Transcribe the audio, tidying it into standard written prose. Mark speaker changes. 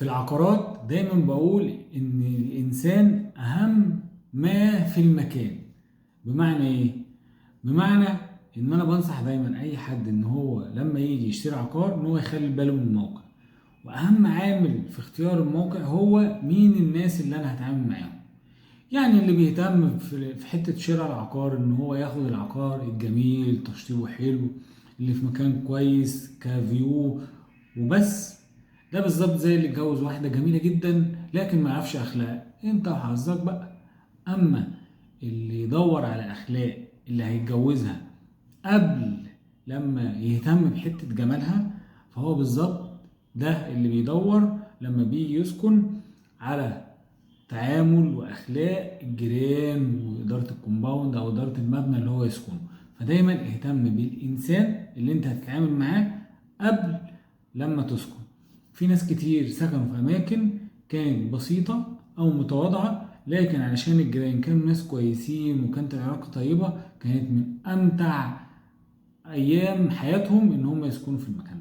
Speaker 1: في العقارات دايما بقول ان الانسان اهم ما في المكان. بمعنى ايه؟ بمعنى ان انا بنصح دايما اي حد ان هو لما يجي يشتري عقار ان هو يخلي باله من الموقع. واهم عامل في اختيار الموقع هو مين الناس اللي انا هتعامل معاهم. يعني اللي بيهتم في حتة شراء العقار ان هو ياخد العقار الجميل تشطيبه حلو اللي في مكان كويس كفيو وبس. ده بالظبط زي اللي اتجوز واحدة جميلة جدا لكن ما يعرفش اخلاق، انت وحظك بقى. اما اللي يدور على اخلاق اللي هيتجوزها قبل لما يهتم بحتة جمالها، فهو بالظبط ده اللي بيدور لما بيجي يسكن على تعامل واخلاق الجيران واداره الكومباوند او اداره المبنى اللي هو يسكنه. فدايما اهتم بالانسان اللي انت هتتعامل معاه قبل لما تسكن. في ناس كتير سكنوا في اماكن كانت بسيطه او متواضعه لكن علشان الجيران كانوا ناس كويسين وكانت العلاقه طيبه كانت من امتع ايام حياتهم ان هم يسكنوا في المكان ده.